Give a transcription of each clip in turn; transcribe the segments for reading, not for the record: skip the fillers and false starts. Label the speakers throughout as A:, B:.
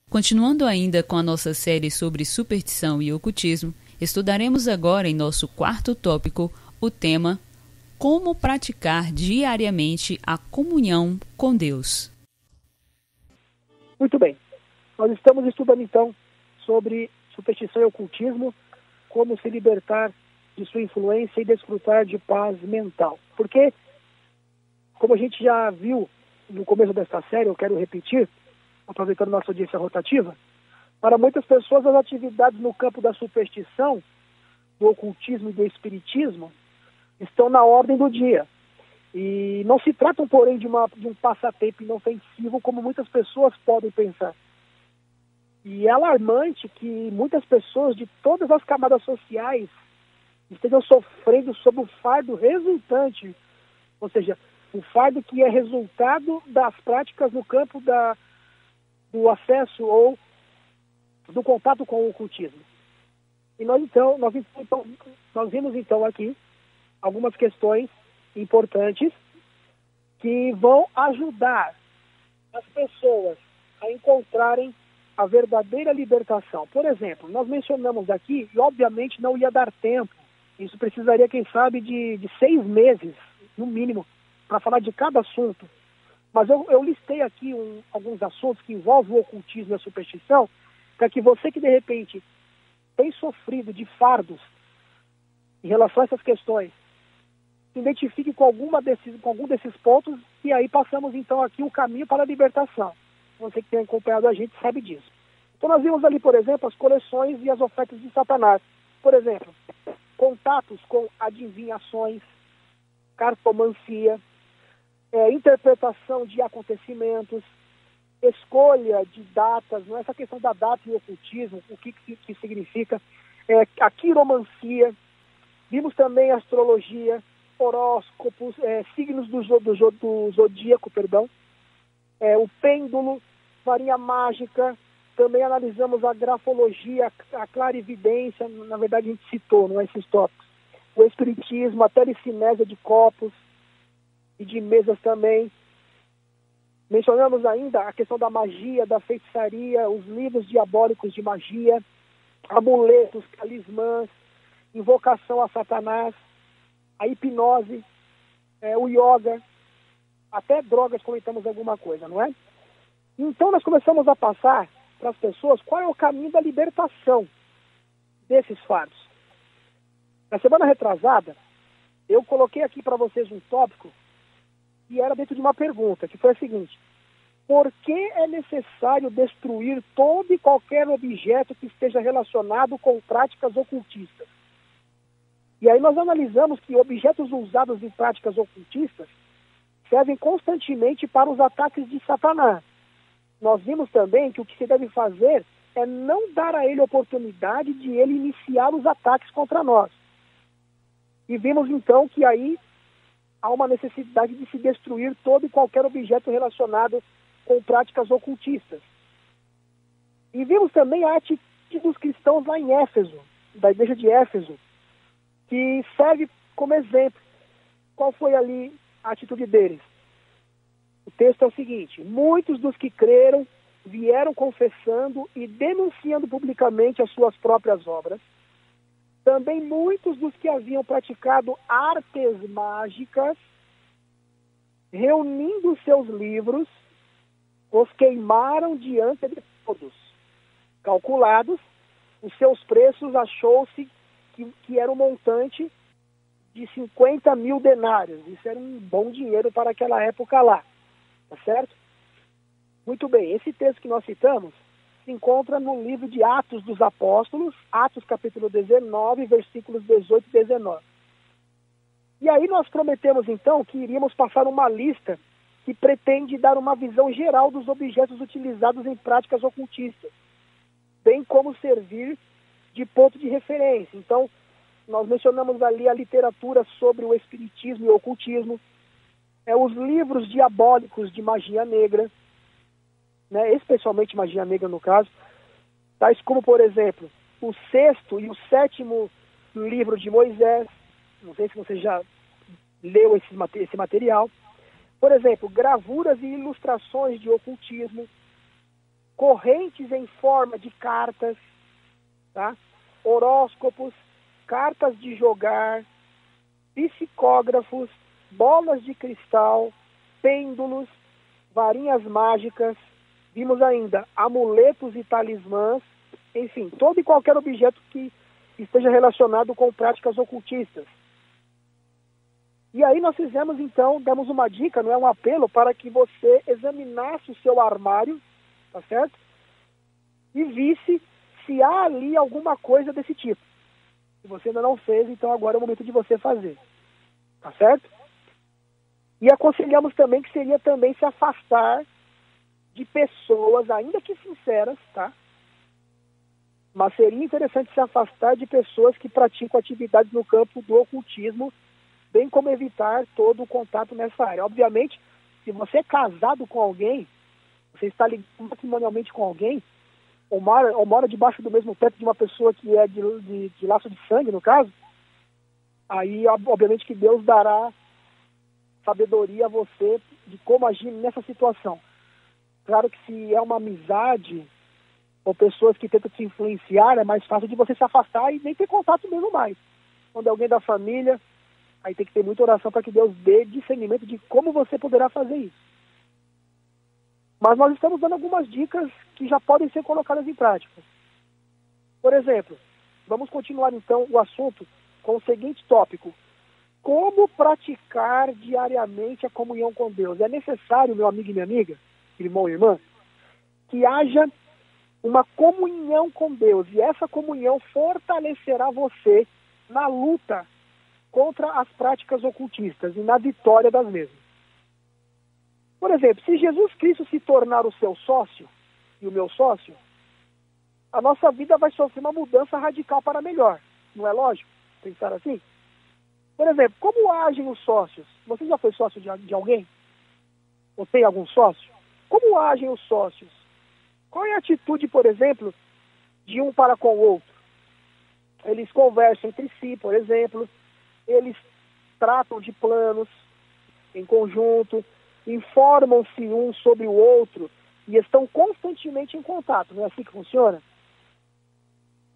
A: Continuando ainda com a nossa série sobre superstição e ocultismo, estudaremos agora em nosso quarto tópico o tema Como praticar diariamente a comunhão com Deus.
B: Muito bem. Nós estamos estudando então sobre superstição e ocultismo, como se libertar de sua influência e desfrutar de paz mental. Porque, como a gente já viu no começo desta série, eu quero repetir, aproveitando nossa audiência rotativa, para muitas pessoas as atividades no campo da superstição, do ocultismo e do espiritismo estão na ordem do dia. E não se tratam, porém, de um passatempo inofensivo como muitas pessoas podem pensar. E é alarmante que muitas pessoas de todas as camadas sociais estejam sofrendo sob o fardo resultante, ou seja, o fardo que é resultado das práticas no campo do acesso ou do contato com o ocultismo. E nós vimos então aqui algumas questões importantes que vão ajudar as pessoas a encontrarem a verdadeira libertação. Por exemplo, nós mencionamos aqui, e obviamente não ia dar tempo, isso precisaria, quem sabe, de 6 meses, no mínimo, para falar de cada assunto. Mas eu listei aqui alguns assuntos que envolvem o ocultismo e a superstição, para que você que, de repente, tem sofrido de fardos em relação a essas questões, se identifique com algum desses pontos, e aí passamos, então, aqui o caminho para a libertação. Você que tem acompanhado a gente sabe disso. Então, nós vimos ali, por exemplo, as coleções e as ofertas de Satanás. Por exemplo, contatos com adivinhações, cartomancia, interpretação de acontecimentos, escolha de datas, não é essa questão da data e ocultismo, o que significa, a quiromancia. Vimos também a astrologia, horóscopos, signos do zodíaco, o pêndulo, varinha mágica. Também analisamos a grafologia, a clarividência, na verdade a gente citou, não é, esses tópicos. O espiritismo, a telecinésia de copos e de mesas também. Mencionamos ainda a questão da magia, da feitiçaria, os livros diabólicos de magia, amuletos, talismãs, invocação a Satanás, a hipnose, o yoga, até drogas, comentamos alguma coisa, não é? Então nós começamos a passar para as pessoas qual é o caminho da libertação desses fardos. Na semana retrasada, eu coloquei aqui para vocês um tópico que era dentro de uma pergunta, que foi a seguinte: por que é necessário destruir todo e qualquer objeto que esteja relacionado com práticas ocultistas? E aí nós analisamos que objetos usados em práticas ocultistas servem constantemente para os ataques de Satanás. Nós vimos também que o que se deve fazer é não dar a ele oportunidade de ele iniciar os ataques contra nós. E vimos então que aí há uma necessidade de se destruir todo e qualquer objeto relacionado com práticas ocultistas. E vimos também a atitude dos cristãos lá em Éfeso, da igreja de Éfeso, que serve como exemplo. Qual foi ali a atitude deles? O texto é o seguinte: muitos dos que creram vieram confessando e denunciando publicamente as suas próprias obras. Também muitos dos que haviam praticado artes mágicas, reunindo seus livros, os queimaram diante de todos. Calculados, os seus preços achou-se que era um montante de 50 mil denários. Isso era um bom dinheiro para aquela época lá. Tá certo? Muito bem, esse texto que nós citamos se encontra no livro de Atos dos Apóstolos, Atos capítulo 19, versículos 18 e 19. E aí nós prometemos então que iríamos passar uma lista que pretende dar uma visão geral dos objetos utilizados em práticas ocultistas, bem como servir de ponto de referência. Então, nós mencionamos ali a literatura sobre o espiritismo e o ocultismo, os livros diabólicos de magia negra, né, especialmente magia negra no caso, tais como, por exemplo, o 6º e o 7º livro de Moisés. Não sei se você já leu esse material. Por exemplo, gravuras e ilustrações de ocultismo, correntes em forma de cartas, tá? Horóscopos, cartas de jogar, psicógrafos, bolas de cristal, pêndulos, varinhas mágicas, vimos ainda amuletos e talismãs, enfim, todo e qualquer objeto que esteja relacionado com práticas ocultistas. E aí nós fizemos, então, damos uma dica, não é um apelo, para que você examinasse o seu armário, tá certo? E visse se há ali alguma coisa desse tipo. Se você ainda não fez, então agora é o momento de você fazer, tá certo? E aconselhamos também que seria também se afastar de pessoas, ainda que sinceras, tá? Mas seria interessante se afastar de pessoas que praticam atividades no campo do ocultismo, bem como evitar todo o contato nessa área. Obviamente, se você é casado com alguém, você está ligado matrimonialmente com alguém, ou mora debaixo do mesmo teto de uma pessoa que é de laço de sangue, no caso, aí, obviamente, que Deus dará sabedoria a você de como agir nessa situação. Claro que se é uma amizade ou pessoas que tentam te influenciar, é mais fácil de você se afastar e nem ter contato mesmo mais. Quando é alguém da família, aí tem que ter muita oração para que Deus dê discernimento de como você poderá fazer isso. Mas nós estamos dando algumas dicas que já podem ser colocadas em prática. Por exemplo, vamos continuar então o assunto com o seguinte tópico: como praticar diariamente a comunhão com Deus? É necessário, meu amigo e minha amiga, irmão e irmã, que haja uma comunhão com Deus, e essa comunhão fortalecerá você na luta contra as práticas ocultistas e na vitória das mesmas. Por exemplo, se Jesus Cristo se tornar o seu sócio e o meu sócio, a nossa vida vai sofrer uma mudança radical para melhor. Não é lógico pensar assim? Por exemplo, como agem os sócios? Você já foi sócio de alguém? Ou tem algum sócio? Como agem os sócios? Qual é a atitude, por exemplo, de um para com o outro? Eles conversam entre si, por exemplo, eles tratam de planos em conjunto, informam-se um sobre o outro e estão constantemente em contato. Não é assim que funciona?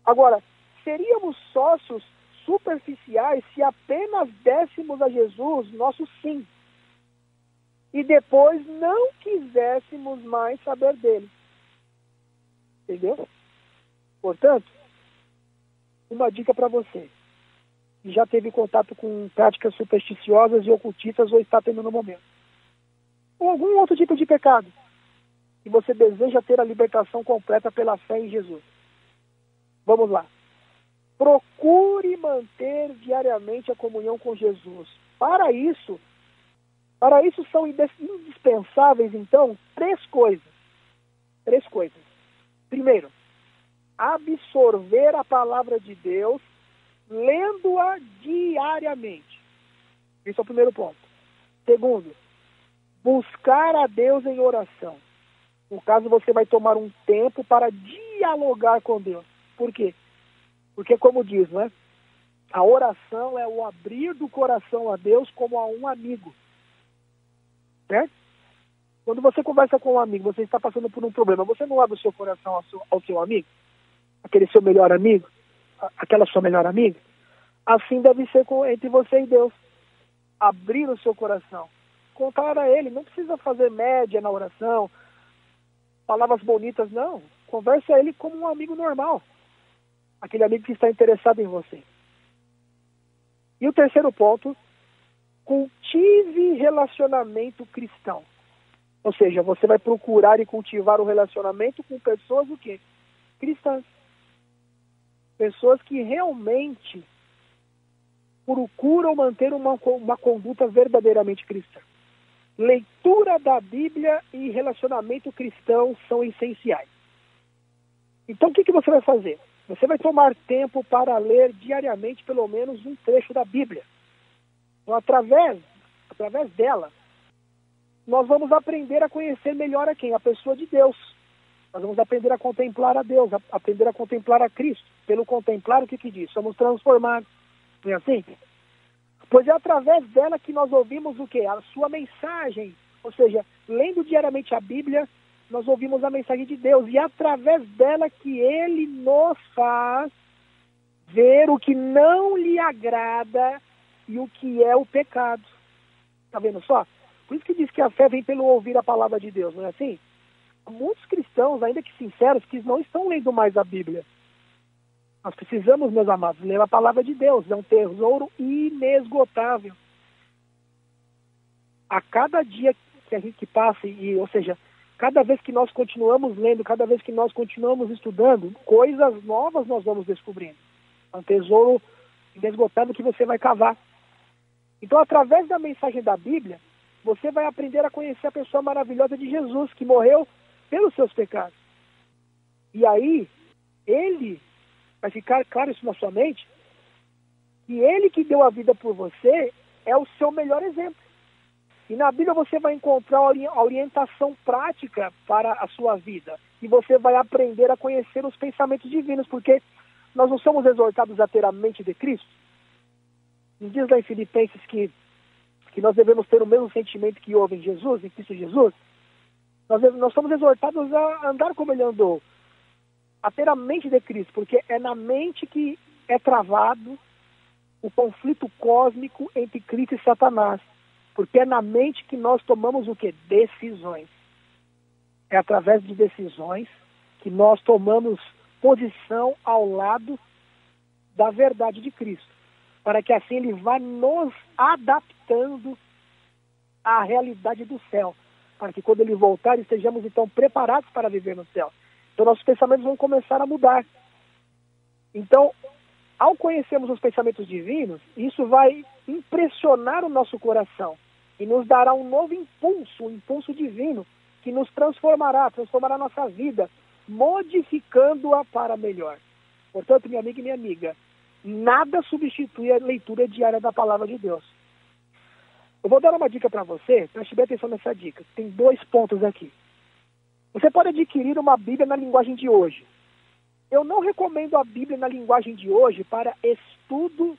B: Agora, seríamos sócios superficiais se apenas dessemos a Jesus nosso sim e depois não quiséssemos mais saber dele. Entendeu? Portanto, uma dica para você que já teve contato com práticas supersticiosas e ocultistas ou está tendo no momento, ou algum outro tipo de pecado, e você deseja ter a libertação completa pela fé em Jesus. Vamos lá. Procure manter diariamente a comunhão com Jesus. Para isso são indispensáveis, então, três coisas. Primeiro, absorver a palavra de Deus, lendo-a diariamente. Esse é o primeiro ponto. Segundo, buscar a Deus em oração. No caso, você vai tomar um tempo para dialogar com Deus. Por quê? Porque, como diz, né? A oração é o abrir do coração a Deus como a um amigo. Certo? Quando você conversa com um amigo, você está passando por um problema, você não abre o seu coração ao seu amigo? Aquele seu melhor amigo? Aquela sua melhor amiga? Assim deve ser entre você e Deus. Abrir o seu coração. Contar a Ele. Não precisa fazer média na oração, palavras bonitas, não. Converse a Ele como um amigo normal. Aquele amigo que está interessado em você. E o terceiro ponto, cultive relacionamento cristão. Ou seja, você vai procurar e cultivar o relacionamento com pessoas o quê? Cristãs. Pessoas que realmente procuram manter uma conduta verdadeiramente cristã. Leitura da Bíblia e relacionamento cristão são essenciais. Então o que você vai fazer? Você vai tomar tempo para ler diariamente pelo menos um trecho da Bíblia. Então, através dela, nós vamos aprender a conhecer melhor a quem? A pessoa de Deus. Nós vamos aprender a contemplar a Deus, aprender a contemplar a Cristo. Pelo contemplar, o que diz? Somos transformados. Não é assim? Pois é através dela que nós ouvimos o quê? A sua mensagem. Ou seja, lendo diariamente a Bíblia, nós ouvimos a mensagem de Deus, e é através dela que Ele nos faz ver o que não lhe agrada e o que é o pecado. Está vendo só? Por isso que diz que a fé vem pelo ouvir a palavra de Deus, não é assim? Muitos cristãos, ainda que sinceros, que não estão lendo mais a Bíblia. Nós precisamos, meus amados, ler a palavra de Deus. É um tesouro inesgotável. A cada dia que a gente passa, ou seja, cada vez que nós continuamos lendo, cada vez que nós continuamos estudando, coisas novas nós vamos descobrindo. É um tesouro inesgotável que você vai cavar. Então, através da mensagem da Bíblia, você vai aprender a conhecer a pessoa maravilhosa de Jesus, que morreu pelos seus pecados. E aí, vai ficar claro isso na sua mente, que Ele que deu a vida por você é o seu melhor exemplo. E na Bíblia você vai encontrar a orientação prática para a sua vida. E você vai aprender a conhecer os pensamentos divinos, porque nós não somos exortados a ter a mente de Cristo. Nos diz lá em Filipenses que nós devemos ter o mesmo sentimento que houve em Jesus, em Cristo Jesus. Nós somos exortados a andar como Ele andou, a ter a mente de Cristo, porque é na mente que é travado o conflito cósmico entre Cristo e Satanás. Porque é na mente que nós tomamos o quê? Decisões. É através de decisões que nós tomamos posição ao lado da verdade de Cristo, para que assim Ele vá nos adaptando à realidade do céu, para que quando Ele voltar estejamos então preparados para viver no céu. Então nossos pensamentos vão começar a mudar. Então, ao conhecermos os pensamentos divinos, isso vai impressionar o nosso coração e nos dará um novo impulso, um impulso divino, que nos transformará a nossa vida, modificando-a para melhor. Portanto, minha amiga e minha amiga, nada substitui a leitura diária da palavra de Deus. Eu vou dar uma dica para você, preste bem atenção nessa dica. Tem 2 pontos aqui. Você pode adquirir uma Bíblia na linguagem de hoje. Eu não recomendo a Bíblia na linguagem de hoje para estudo,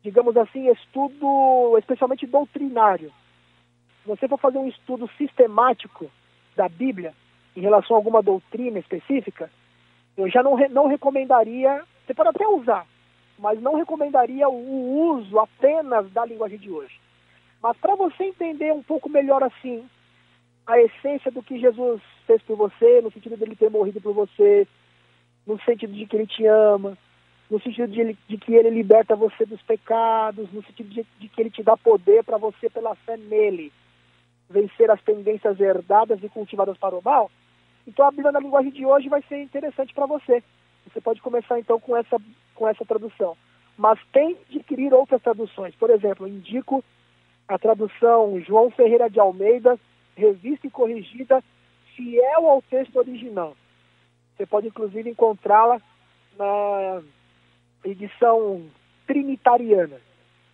B: digamos assim, estudo especialmente doutrinário. Se você for fazer um estudo sistemático da Bíblia em relação a alguma doutrina específica, eu já não recomendaria, você pode até usar, mas não recomendaria o uso apenas da linguagem de hoje. Mas para você entender um pouco melhor assim, a essência do que Jesus fez por você, no sentido dele ter morrido por você, no sentido de que Ele te ama, no sentido de que Ele liberta você dos pecados, no sentido de que Ele te dá poder para você, pela fé nele, vencer as tendências herdadas e cultivadas para o mal. Então a Bíblia na linguagem de hoje vai ser interessante para você. Você pode começar então com essa tradução. Mas tem de adquirir outras traduções. Por exemplo, eu indico a tradução João Ferreira de Almeida, revista e corrigida, fiel ao texto original. Você pode inclusive encontrá-la na edição trinitariana.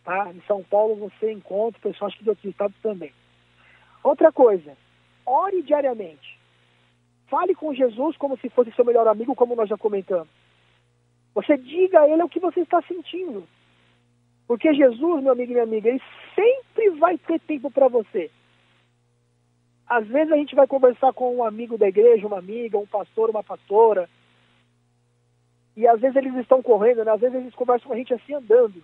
B: Tá? Em São Paulo você encontra, o pessoal acho que de outros estados também. Outra coisa, ore diariamente. Fale com Jesus como se fosse seu melhor amigo, como nós já comentamos. Você diga a Ele o que você está sentindo. Porque Jesus, meu amigo e minha amiga, Ele sempre vai ter tempo para você. Às vezes a gente vai conversar com um amigo da igreja, uma amiga, um pastor, uma pastora, e às vezes eles estão correndo, né? Às vezes eles conversam com a gente assim andando.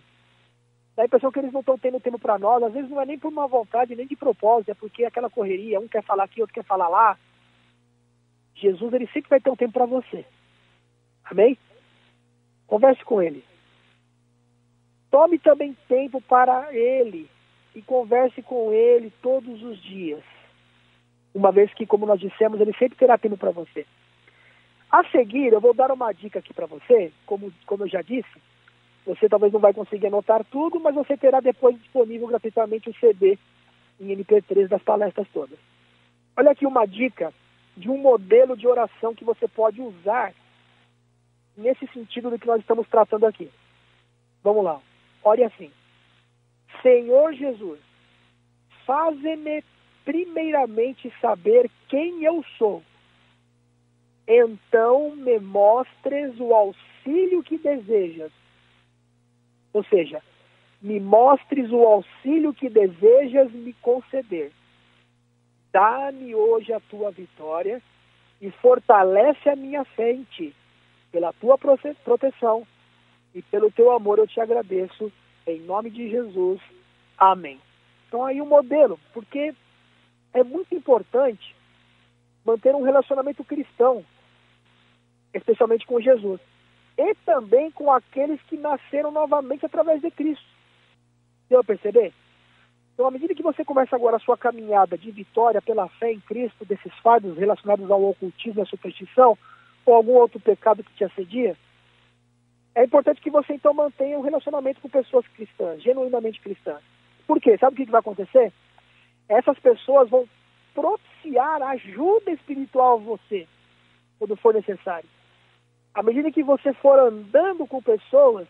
B: Dá a impressão que eles não estão tendo tempo para nós, às vezes não é nem por uma vontade, nem de propósito, é porque aquela correria, um quer falar aqui, outro quer falar lá. Jesus, Ele sempre vai ter um tempo para você. Amém? Converse com Ele. Tome também tempo para Ele e converse com Ele todos os dias. Uma vez que, como nós dissemos, Ele sempre terá tempo para você. A seguir, eu vou dar uma dica aqui para você, como eu já disse. Você talvez não vai conseguir anotar tudo, mas você terá depois disponível gratuitamente o CD em MP3 das palestras todas. Olha aqui uma dica de um modelo de oração que você pode usar nesse sentido do que nós estamos tratando aqui. Vamos lá. Ore assim. Senhor Jesus, faze-me primeiramente saber quem eu sou. Então me mostres o auxílio que desejas. Ou seja, me mostres o auxílio que desejas me conceder. Dá-me hoje a tua vitória e fortalece a minha fé em ti. Pela tua proteção e pelo teu amor eu te agradeço. Em nome de Jesus. Amém. Então aí um modelo, porque é muito importante manter um relacionamento cristão, especialmente com Jesus, e também com aqueles que nasceram novamente através de Cristo. Deu a perceber? Então, à medida que você começa agora a sua caminhada de vitória pela fé em Cristo, desses fardos relacionados ao ocultismo e à superstição, ou algum outro pecado que te assedia, é importante que você então mantenha um relacionamento com pessoas cristãs, genuinamente cristãs. Por quê? Sabe o que vai acontecer? Essas pessoas vão propiciar ajuda espiritual a você, quando for necessário. À medida que você for andando com pessoas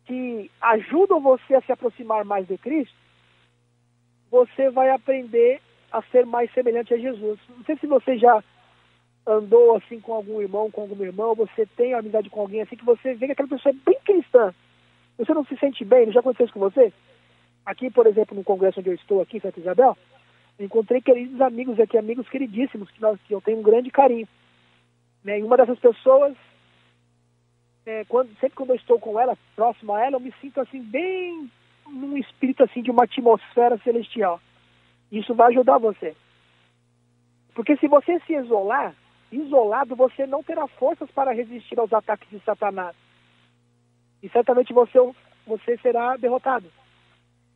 B: que ajudam você a se aproximar mais de Cristo, você vai aprender a ser mais semelhante a Jesus. Não sei se você já andou assim com algum irmão, com alguma irmã, ou você tem amizade com alguém assim, que você vê que aquela pessoa é bem cristã. Você não se sente bem, não já aconteceu isso com você? Aqui, por exemplo, no congresso onde eu estou, aqui em Santa Isabel, eu encontrei queridos amigos aqui, amigos queridíssimos, que eu tenho um grande carinho. Né? E uma dessas pessoas, sempre quando eu estou com ela, próximo a ela, eu me sinto assim, bem num espírito assim, de uma atmosfera celestial. Isso vai ajudar você. Porque se você se isolar, isolado, você não terá forças para resistir aos ataques de Satanás. E certamente você será derrotado.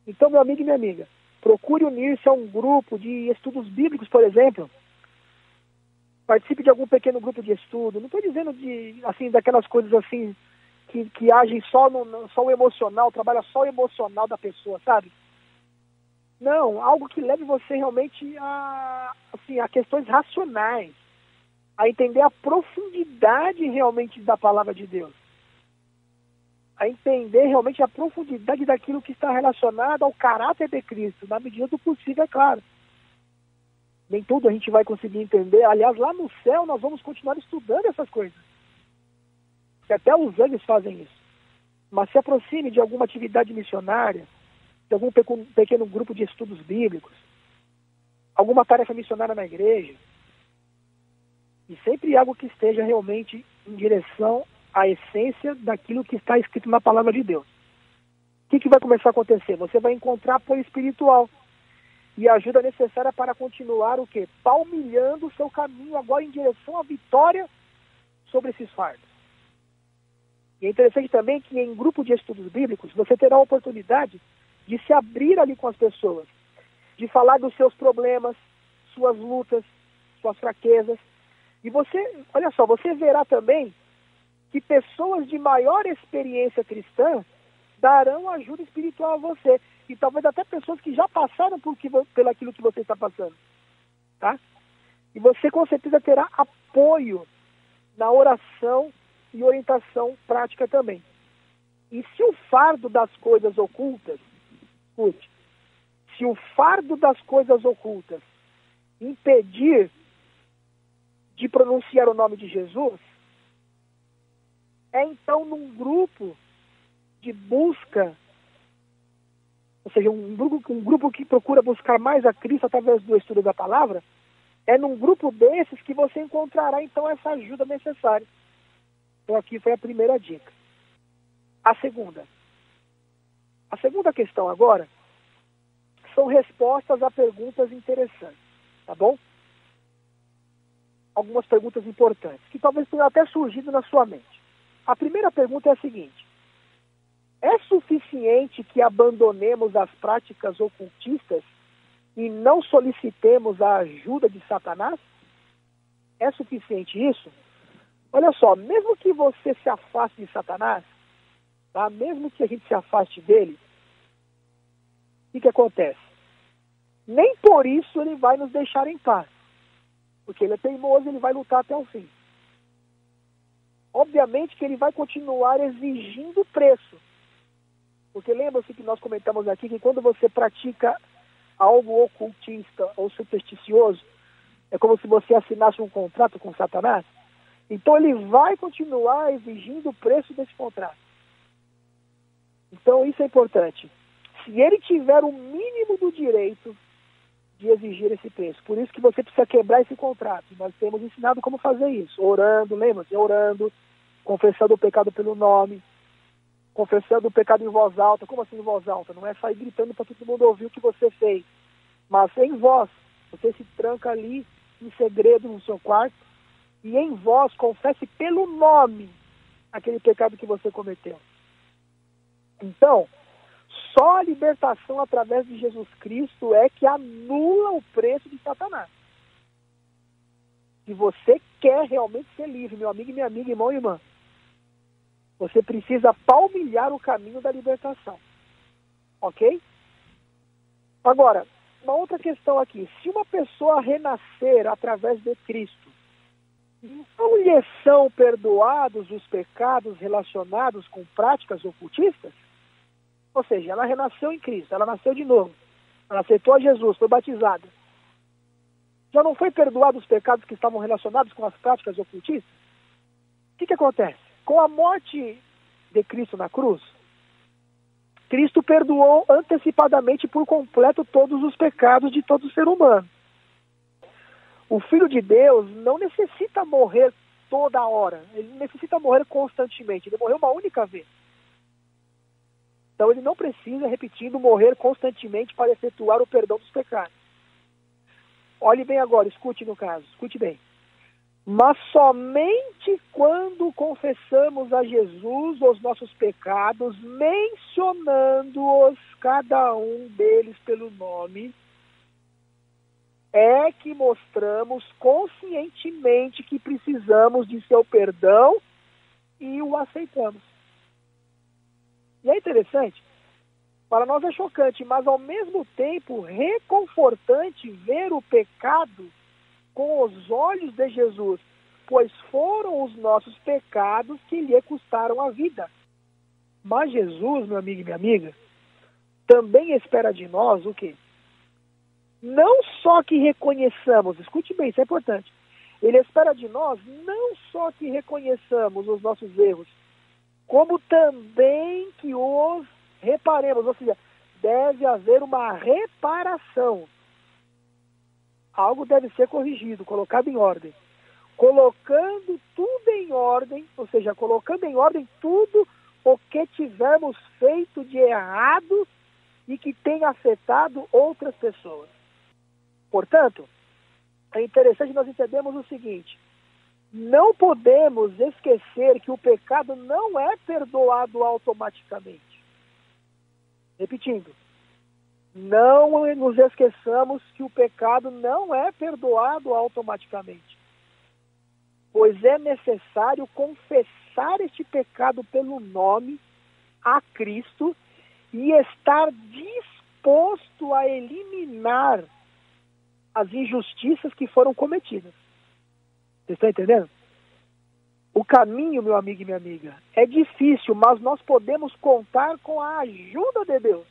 B: Então, meu amigo e minha amiga, procure unir-se a um grupo de estudos bíblicos, por exemplo. Participe de algum pequeno grupo de estudo. Não estou dizendo daquelas coisas assim que agem só o emocional, trabalha só o emocional da pessoa, sabe? Não, algo que leve você realmente a questões racionais, a entender a profundidade realmente da palavra de Deus, a entender realmente a profundidade daquilo que está relacionado ao caráter de Cristo, na medida do possível, é claro. Nem tudo a gente vai conseguir entender. Aliás, lá no céu nós vamos continuar estudando essas coisas. Que até os anjos fazem isso. Mas se aproxime de alguma atividade missionária, de algum pequeno grupo de estudos bíblicos, alguma tarefa missionária na igreja, e sempre algo que esteja realmente em direção à essência daquilo que está escrito na palavra de Deus. O que vai começar a acontecer? Você vai encontrar apoio espiritual e a ajuda necessária para continuar o quê? Palmilhando o seu caminho agora em direção à vitória sobre esses fardos. E é interessante também que em grupo de estudos bíblicos você terá a oportunidade de se abrir ali com as pessoas, de falar dos seus problemas, suas lutas, suas fraquezas. E você, olha só, você verá também que pessoas de maior experiência cristã darão ajuda espiritual a você. E talvez até pessoas que já passaram pelo aquilo que você está passando. Tá? E você com certeza terá apoio na oração e orientação prática também. E se o fardo das coisas ocultas, escute, se o fardo das coisas ocultas impedir de pronunciar o nome de Jesus, é então num grupo de busca, ou seja, um grupo que procura buscar mais a Cristo através do estudo da palavra, é num grupo desses que você encontrará então essa ajuda necessária. Então aqui foi a primeira dica. A segunda questão agora são respostas a perguntas interessantes, tá bom? Algumas perguntas importantes, que talvez tenham até surgido na sua mente. A primeira pergunta é a seguinte: é suficiente que abandonemos as práticas ocultistas e não solicitemos a ajuda de Satanás? É suficiente isso? Olha só, mesmo que você se afaste de Satanás, tá? Mesmo que a gente se afaste dele, o que acontece? Nem por isso ele vai nos deixar em paz. Porque ele é teimoso, ele vai lutar até o fim. Obviamente que ele vai continuar exigindo preço. Porque lembra-se que nós comentamos aqui que quando você pratica algo ocultista ou supersticioso, é como se você assinasse um contrato com Satanás. Então ele vai continuar exigindo o preço desse contrato. Então isso é importante. Se ele tiver o mínimo do direito de exigir esse preço. Por isso que você precisa quebrar esse contrato. Nós temos ensinado como fazer isso. Orando, lembra-se? Orando, confessando o pecado pelo nome, confessando o pecado em voz alta. Como assim em voz alta? Não é sair gritando para todo mundo ouvir o que você fez. Mas em voz. Você se tranca ali em segredo no seu quarto e em voz confesse pelo nome aquele pecado que você cometeu. Então, só a libertação através de Jesus Cristo é que anula o preço de Satanás. Se você quer realmente ser livre, meu amigo e minha amiga, irmão e irmã, você precisa palmilhar o caminho da libertação. Ok? Agora, uma outra questão aqui. Se uma pessoa renascer através de Cristo, não lhe são perdoados os pecados relacionados com práticas ocultistas? Ou seja, ela renasceu em Cristo, ela nasceu de novo, ela aceitou a Jesus, foi batizada. Já não foi perdoado os pecados que estavam relacionados com as práticas ocultistas? O que acontece? Com a morte de Cristo na cruz, Cristo perdoou antecipadamente por completo todos os pecados de todo ser humano. O Filho de Deus não necessita morrer toda hora, ele não necessita morrer constantemente, ele morreu uma única vez. Então ele não precisa, repetindo, morrer constantemente para efetuar o perdão dos pecados. Olhe bem agora, escute no caso, escute bem. Mas somente quando confessamos a Jesus os nossos pecados, mencionando-os, cada um deles pelo nome, é que mostramos conscientemente que precisamos de seu perdão e o aceitamos. E é interessante, para nós é chocante, mas ao mesmo tempo reconfortante ver o pecado com os olhos de Jesus, pois foram os nossos pecados que lhe custaram a vida. Mas Jesus, meu amigo e minha amiga, também espera de nós o quê? Não só que reconheçamos, escute bem, isso é importante, ele espera de nós não só que reconheçamos os nossos erros, como também que os reparemos, ou seja, deve haver uma reparação. Algo deve ser corrigido, colocado em ordem. Colocando tudo em ordem, ou seja, colocando em ordem tudo o que tivermos feito de errado e que tenha afetado outras pessoas. Portanto, é interessante nós entendermos o seguinte: não podemos esquecer que o pecado não é perdoado automaticamente. Repetindo, não nos esqueçamos que o pecado não é perdoado automaticamente, pois é necessário confessar este pecado pelo nome a Cristo e estar disposto a eliminar as injustiças que foram cometidas. Você está entendendo? O caminho, meu amigo e minha amiga, é difícil, mas nós podemos contar com a ajuda de Deus,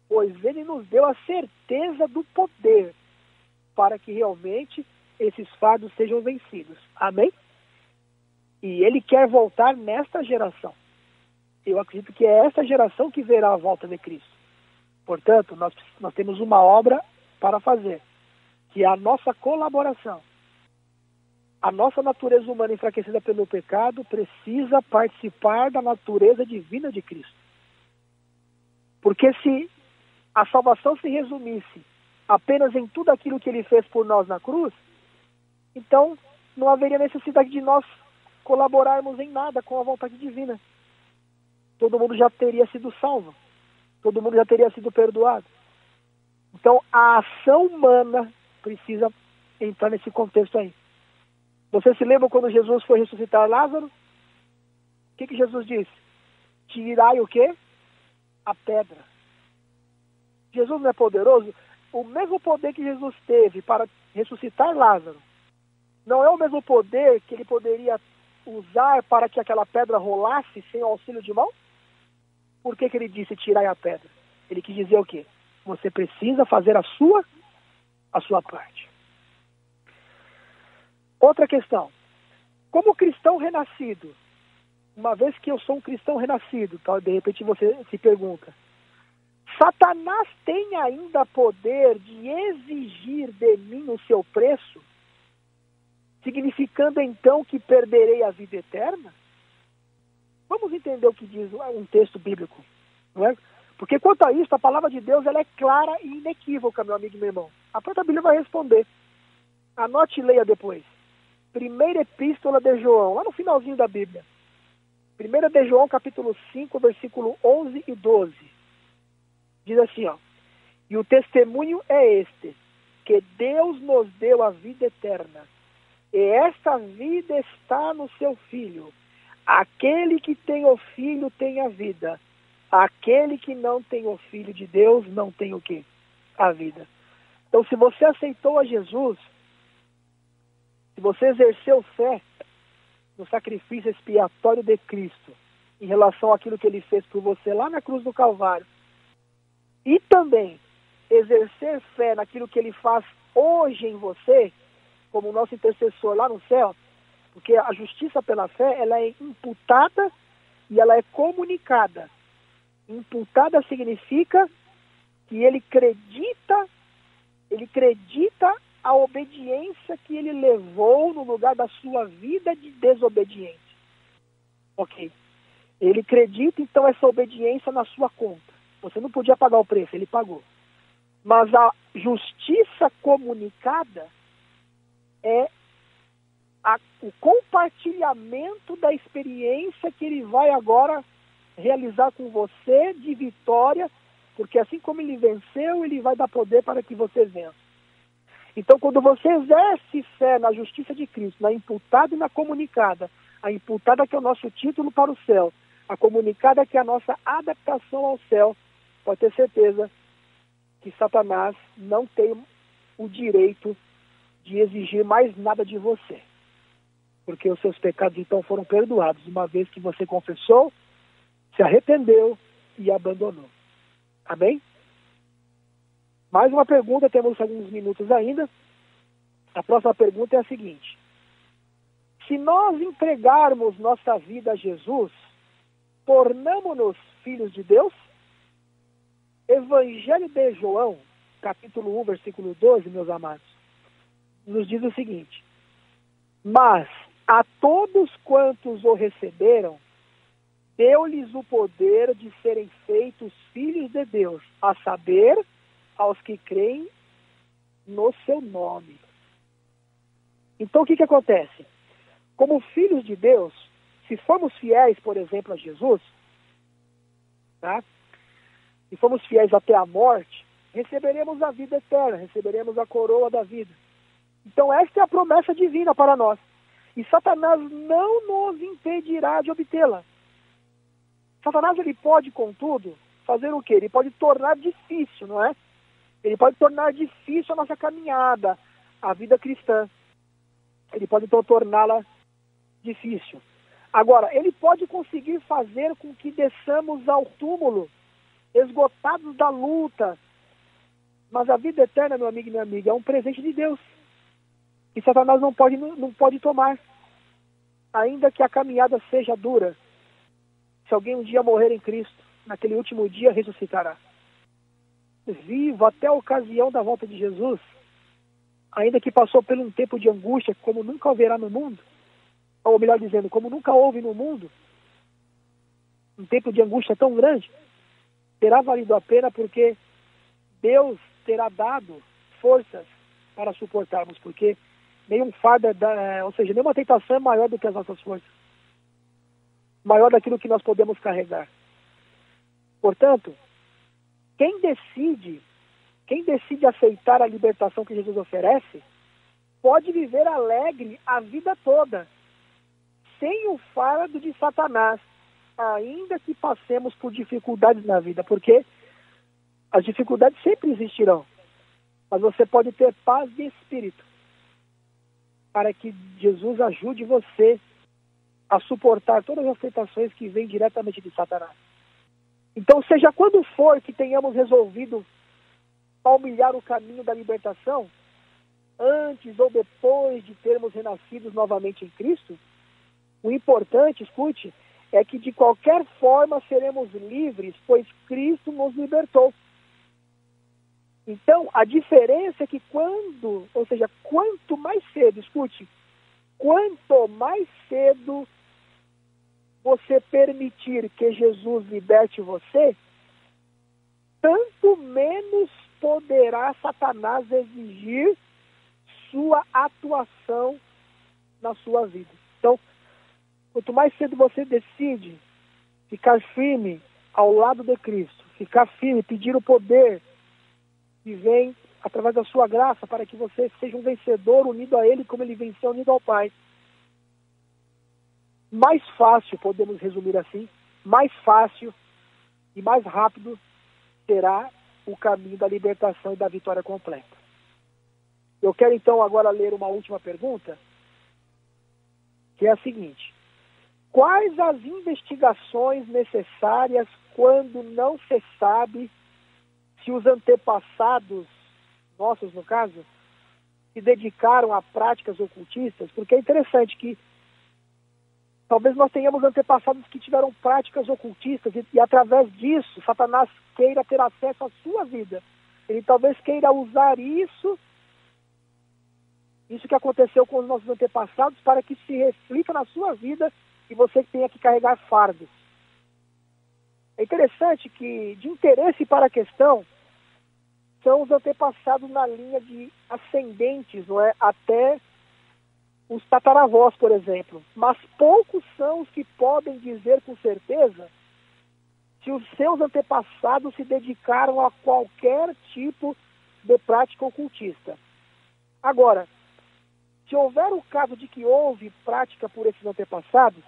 B: pois Ele nos deu a certeza do poder para que realmente esses fardos sejam vencidos. Amém? E Ele quer voltar nesta geração. Eu acredito que é esta geração que verá a volta de Cristo. Portanto, nós temos uma obra para fazer, que é a nossa colaboração. A nossa natureza humana enfraquecida pelo pecado precisa participar da natureza divina de Cristo. Porque se a salvação se resumisse apenas em tudo aquilo que Ele fez por nós na cruz, então não haveria necessidade de nós colaborarmos em nada com a vontade divina. Todo mundo já teria sido salvo. Todo mundo já teria sido perdoado. Então a ação humana precisa entrar nesse contexto aí. Você se lembra quando Jesus foi ressuscitar Lázaro? O que Jesus disse? Tirai o quê? A pedra. Jesus não é poderoso? O mesmo poder que Jesus teve para ressuscitar Lázaro, não é o mesmo poder que Ele poderia usar para que aquela pedra rolasse sem o auxílio de mão? Por que Ele disse tirai a pedra? Ele quis dizer o quê? Você precisa fazer a sua parte. Outra questão. Como cristão renascido, uma vez que eu sou um cristão renascido, tá? De repente você se pergunta, Satanás tem ainda poder de exigir de mim o seu preço, significando então que perderei a vida eterna? Vamos entender o que diz um texto bíblico, não é? Porque quanto a isso, a palavra de Deus ela é clara e inequívoca, meu amigo e meu irmão. A própria Bíblia vai responder. Anote e leia depois. Primeira epístola de João, lá no finalzinho da Bíblia. 1 de João, capítulo 5, versículo 11 e 12. Diz assim, ó. E o testemunho é este, que Deus nos deu a vida eterna. E esta vida está no seu Filho. Aquele que tem o Filho tem a vida. Aquele que não tem o Filho de Deus não tem o quê? A vida. Então, se você aceitou a Jesus, se você exerceu fé no sacrifício expiatório de Cristo, em relação àquilo que ele fez por você lá na cruz do Calvário, e também exercer fé naquilo que ele faz hoje em você, como o nosso intercessor lá no céu, porque a justiça pela fé, ela é imputada e ela é comunicada. Imputada significa que ele acredita a obediência que ele levou no lugar da sua vida de desobediência. Ok. Ele acredita, então, essa obediência na sua conta. Você não podia pagar o preço, ele pagou. Mas a justiça comunicada é o compartilhamento da experiência que ele vai agora realizar com você de vitória, porque assim como ele venceu, ele vai dar poder para que você vença. Então, quando você exerce fé na justiça de Cristo, na imputada e na comunicada, a imputada que é o nosso título para o céu, a comunicada que é a nossa adaptação ao céu, pode ter certeza que Satanás não tem o direito de exigir mais nada de você. Porque os seus pecados então foram perdoados, uma vez que você confessou, se arrependeu e abandonou. Amém? Mais uma pergunta, temos alguns minutos ainda. A próxima pergunta é a seguinte: se nós entregarmos nossa vida a Jesus, tornamo-nos filhos de Deus? Evangelho de João, capítulo 1, versículo 12, meus amados, nos diz o seguinte: mas a todos quantos o receberam, deu-lhes o poder de serem feitos filhos de Deus, a saber, aos que creem no seu nome. Então, o que acontece? Como filhos de Deus, se formos fiéis, por exemplo, a Jesus, tá? Se formos fiéis até a morte, receberemos a vida eterna, receberemos a coroa da vida. Então, esta é a promessa divina para nós. E Satanás não nos impedirá de obtê-la. Satanás, ele pode, contudo, fazer o quê? Ele pode tornar difícil, não é? Ele pode tornar difícil a nossa caminhada, a vida cristã. Ele pode, então, torná-la difícil. Agora, ele pode conseguir fazer com que desçamos ao túmulo, esgotados da luta. Mas a vida eterna, meu amigo e minha amiga, é um presente de Deus. E Satanás não pode tomar. Ainda que a caminhada seja dura, se alguém um dia morrer em Cristo, naquele último dia ressuscitará. Vivo até a ocasião da volta de Jesus, ainda que passou por um tempo de angústia, como nunca haverá no mundo, ou melhor dizendo, como nunca houve no mundo, um tempo de angústia tão grande, terá valido a pena porque Deus terá dado forças para suportarmos, porque nenhum fardo, ou seja, nenhuma tentação é maior do que as nossas forças, maior daquilo que nós podemos carregar. Portanto, quem decide aceitar a libertação que Jesus oferece, pode viver alegre a vida toda, sem o fardo de Satanás, ainda que passemos por dificuldades na vida, porque as dificuldades sempre existirão, mas você pode ter paz de espírito, para que Jesus ajude você a suportar todas as tentações que vêm diretamente de Satanás. Então, seja quando for que tenhamos resolvido palmilhar o caminho da libertação, antes ou depois de termos renascido novamente em Cristo, o importante, escute, é que de qualquer forma seremos livres, pois Cristo nos libertou. Então, a diferença é que quanto mais cedo, escute, quanto mais cedo você permitir que Jesus liberte você, tanto menos poderá Satanás exigir sua atuação na sua vida. Então, quanto mais cedo você decide ficar firme ao lado de Cristo, ficar firme, pedir o poder que vem através da sua graça para que você seja um vencedor unido a Ele como Ele venceu unido ao Pai. Mais fácil, podemos resumir assim, mais fácil e mais rápido será o caminho da libertação e da vitória completa. Eu quero então agora ler uma última pergunta, que é a seguinte: quais as investigações necessárias quando não se sabe se os antepassados, nossos no caso, se dedicaram a práticas ocultistas? Porque é interessante que talvez nós tenhamos antepassados que tiveram práticas ocultistas e através disso, Satanás queira ter acesso à sua vida. Ele talvez queira usar isso que aconteceu com os nossos antepassados para que se reflita na sua vida e você tenha que carregar fardos. É interessante que, de interesse para a questão, são os antepassados na linha de ascendentes, não é? Até os tataravós, por exemplo. Mas poucos são os que podem dizer com certeza se os seus antepassados se dedicaram a qualquer tipo de prática ocultista. Agora, se houver o caso de que houve prática por esses antepassados,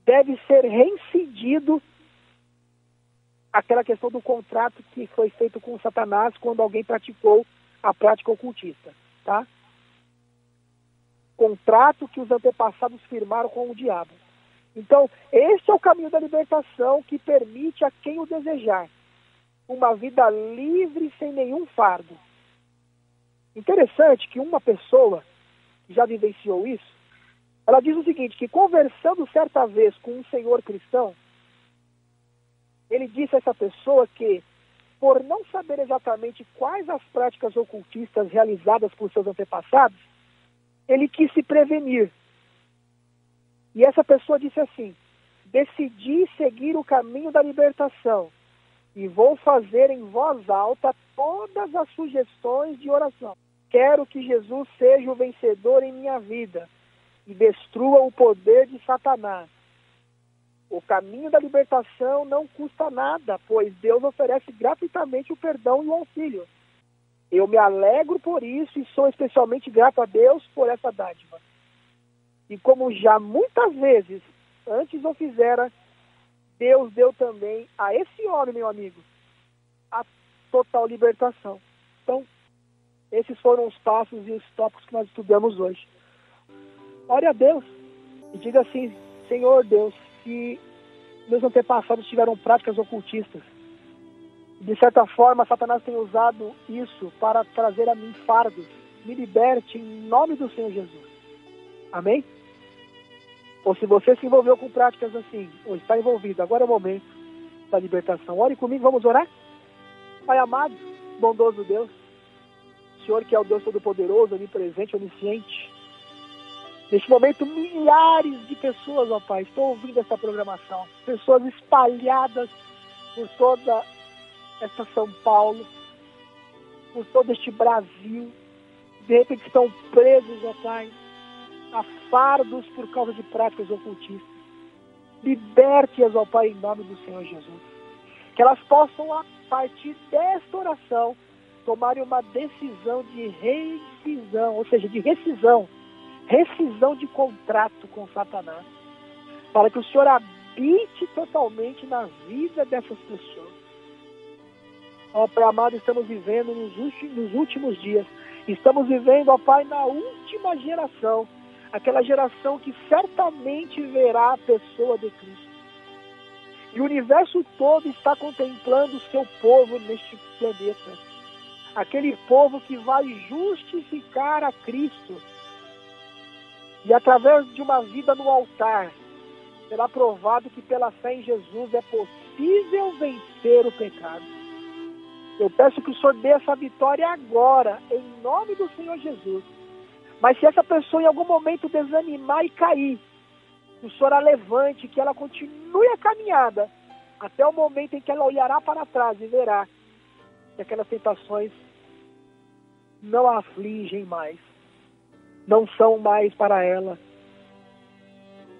B: deve ser reincidido aquela questão do contrato que foi feito com Satanás quando alguém praticou a prática ocultista, tá? Contrato que os antepassados firmaram com o diabo. Então, este é o caminho da libertação que permite a quem o desejar uma vida livre sem nenhum fardo. Interessante que uma pessoa que já vivenciou isso, ela diz o seguinte, que conversando certa vez com um senhor cristão, ele disse a essa pessoa que, por não saber exatamente quais as práticas ocultistas realizadas por seus antepassados, ele quis se prevenir. E essa pessoa disse assim: decidi seguir o caminho da libertação e vou fazer em voz alta todas as sugestões de oração. Quero que Jesus seja o vencedor em minha vida e destrua o poder de Satanás. O caminho da libertação não custa nada, pois Deus oferece gratuitamente o perdão e o auxílio. Eu me alegro por isso e sou especialmente grato a Deus por essa dádiva. E como já muitas vezes antes o fizera, Deus deu também a esse homem, meu amigo, a total libertação. Então, esses foram os passos e os tópicos que nós estudamos hoje. Ore a Deus e diga assim: Senhor Deus, se meus antepassados tiveram práticas ocultistas, de certa forma Satanás tem usado isso para trazer a mim fardos, me liberte em nome do Senhor Jesus. Amém? Ou se você se envolveu com práticas assim, ou está envolvido, agora é o momento da libertação. Ore comigo, vamos orar? Pai amado, bondoso Deus, Senhor que é o Deus Todo-Poderoso, onipresente, onisciente, neste momento milhares de pessoas, ó Pai, estão ouvindo essa programação, pessoas espalhadas por toda esta São Paulo, por todo este Brasil, de repente estão presos, ó Pai, a fardos por causa de práticas ocultistas. Liberte-as, ó Pai, em nome do Senhor Jesus. Que elas possam, a partir desta oração, tomarem uma decisão de rescisão, ou seja, de rescisão de contrato com Satanás, para que o Senhor habite totalmente na vida dessas pessoas. Ó Pai amado, estamos vivendo nos últimos dias, estamos vivendo, ó Pai, na última geração, aquela geração que certamente verá a pessoa de Cristo. E o universo todo está contemplando o seu povo neste planeta. Aquele povo que vai justificar a Cristo. E através de uma vida no altar, será provado que pela fé em Jesus é possível vencer o pecado. Eu peço que o Senhor dê essa vitória agora, em nome do Senhor Jesus. Mas se essa pessoa em algum momento desanimar e cair, que o Senhor a levante, que ela continue a caminhada, até o momento em que ela olhará para trás e verá que aquelas tentações não a afligem mais, não são mais para ela,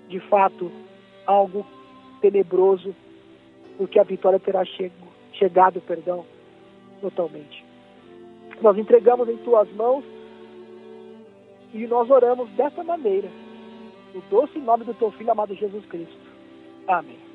B: de fato, algo tenebroso, porque a vitória terá chegado totalmente. Nós entregamos em tuas mãos e nós oramos dessa maneira, no doce nome do teu Filho amado Jesus Cristo. Amém.